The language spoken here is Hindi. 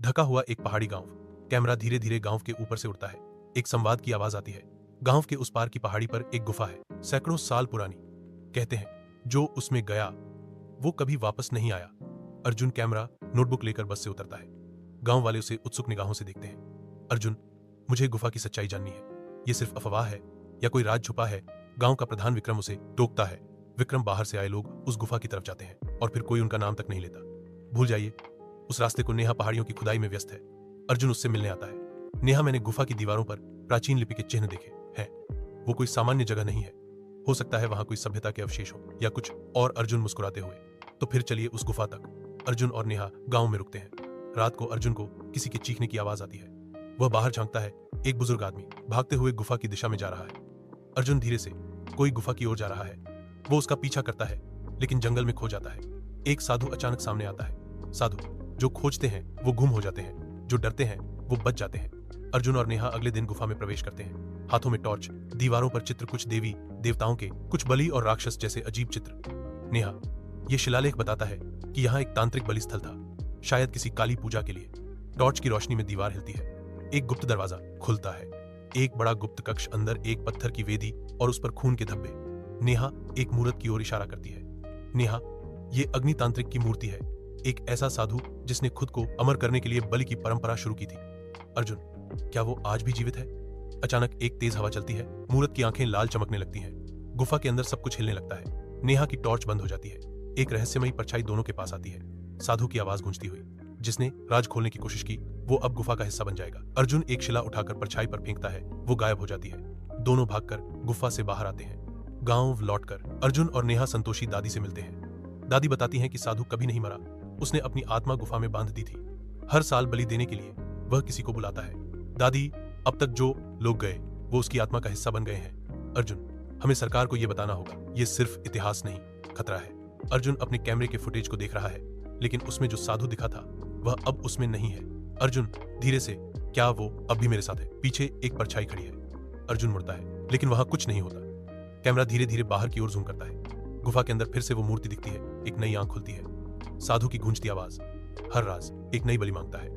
ढका हुआ एक पहाड़ी गांव। कैमरा धीरे धीरे गांव के ऊपर से उड़ता है। एक संवाद की आवाज आती है। गांव के उस पार की पहाड़ी पर एक गुफा है, सैकड़ों साल पुरानी। कहते हैं जो उसमें गया वो कभी वापस नहीं आया। अर्जुन कैमरा नोटबुक लेकर बस से उतरता है। गांव वाले उसे उत्सुक निगाहों से देखते हैं। अर्जुन, मुझे गुफा की सच्चाई जाननी है। ये सिर्फ अफवाह है या कोई राज छुपा है? गांव का प्रधान विक्रम उसे टोकता है। विक्रम, बाहर से आए लोग उस गुफा की तरफ जाते हैं और फिर कोई उनका नाम तक नहीं लेता। भूल जाइए उस रास्ते को, नेहा पहाड़ियों की खुदाई में व्यस्त है। अर्जुन उससे मिलने आता है। नेहा, मैंने गुफा की दीवारों पर प्राचीन लिपि के चिन्ह देखे हैं। वो कोई सामान्य जगह नहीं है। हो सकता है वहां कोई सभ्यता के अवशेष हो या कुछ और। अर्जुन मुस्कुराते हुए, तो फिर चलिए उस गुफा तक। अर्जुन और नेहा गांव में रुकते हैं। रात को अर्जुन को किसी के चीखने की आवाज आती है। वह बाहर झांकता है। एक बुजुर्ग आदमी भागते हुए गुफा की दिशा में जा रहा है। अर्जुन धीरे से, कोई गुफा की ओर जा रहा है। वो उसका पीछा करता है लेकिन जंगल में खो जाता है। एक साधु अचानक सामने आता है। साधु जो खोजते हैं वो गुम हो जाते हैं, जो डरते हैं वो बच जाते हैं। अर्जुन और नेहा अगले दिन गुफा में प्रवेश करते हैं। हाथों में टॉर्च, दीवारों पर चित्र, कुछ देवी देवताओं के, कुछ बलि और राक्षस जैसे अजीब चित्र। नेहा, यह शिलालेख बताता है कि यहाँ एक तांत्रिक बलि स्थल था, शायद किसी काली पूजा के लिए। टॉर्च की रोशनी में दीवार हिलती है। एक गुप्त दरवाजा खुलता है। एक बड़ा गुप्त कक्ष, अंदर एक पत्थर की वेदी और उस पर खून के धब्बे। नेहा एक मूर्त की ओर इशारा करती है। नेहा, ये अग्नितांत्रिक की मूर्ति है, एक ऐसा साधु जिसने खुद को अमर करने के लिए बलि की परंपरा शुरू की थी। अर्जुन, क्या वो आज भी जीवित है? अचानक एक तेज हवा चलती है। मूर्त की आंखें लाल चमकने लगती हैं। गुफा के अंदर सब कुछ हिलने लगता है। नेहा की टॉर्च बंद हो जाती है। एक रहस्यमयी परछाई दोनों के पास आती है। साधु की आवाज गूंजती हुई, जिसने राज खोलने की कोशिश की वो अब गुफा का हिस्सा बन जाएगा। अर्जुन एक शिला उठाकर परछाई पर फेंकता है। वो गायब हो जाती है। दोनों भागकर गुफा से बाहर आते हैं। गांव लौटकर अर्जुन और नेहा संतोषी दादी से मिलते हैं। दादी बताती हैं कि साधु कभी नहीं मरा, उसने अपनी आत्मा गुफा में बांध दी थी। हर साल बलि देने के लिए वह किसी को बुलाता है। दादी, अब तक जो लोग गए वो उसकी आत्मा का हिस्सा बन गए हैं। अर्जुन, हमें सरकार को यह बताना होगा, ये सिर्फ इतिहास नहीं, खतरा है। अर्जुन अपने कैमरे के फुटेज को देख रहा है, लेकिन उसमें जो साधु दिखा था वह अब उसमें नहीं है। अर्जुन धीरे से, क्या वो अब भी मेरे साथ है? पीछे एक परछाई खड़ी है। अर्जुन मुड़ता है लेकिन वहां कुछ नहीं होता। कैमरा धीरे धीरे बाहर की ओर जूम करता है। गुफा के अंदर फिर से वो मूर्ति दिखती है। एक नई आंख खुलती है। साधु की गूंजती आवाज, हर राज एक नई बलि मांगता है।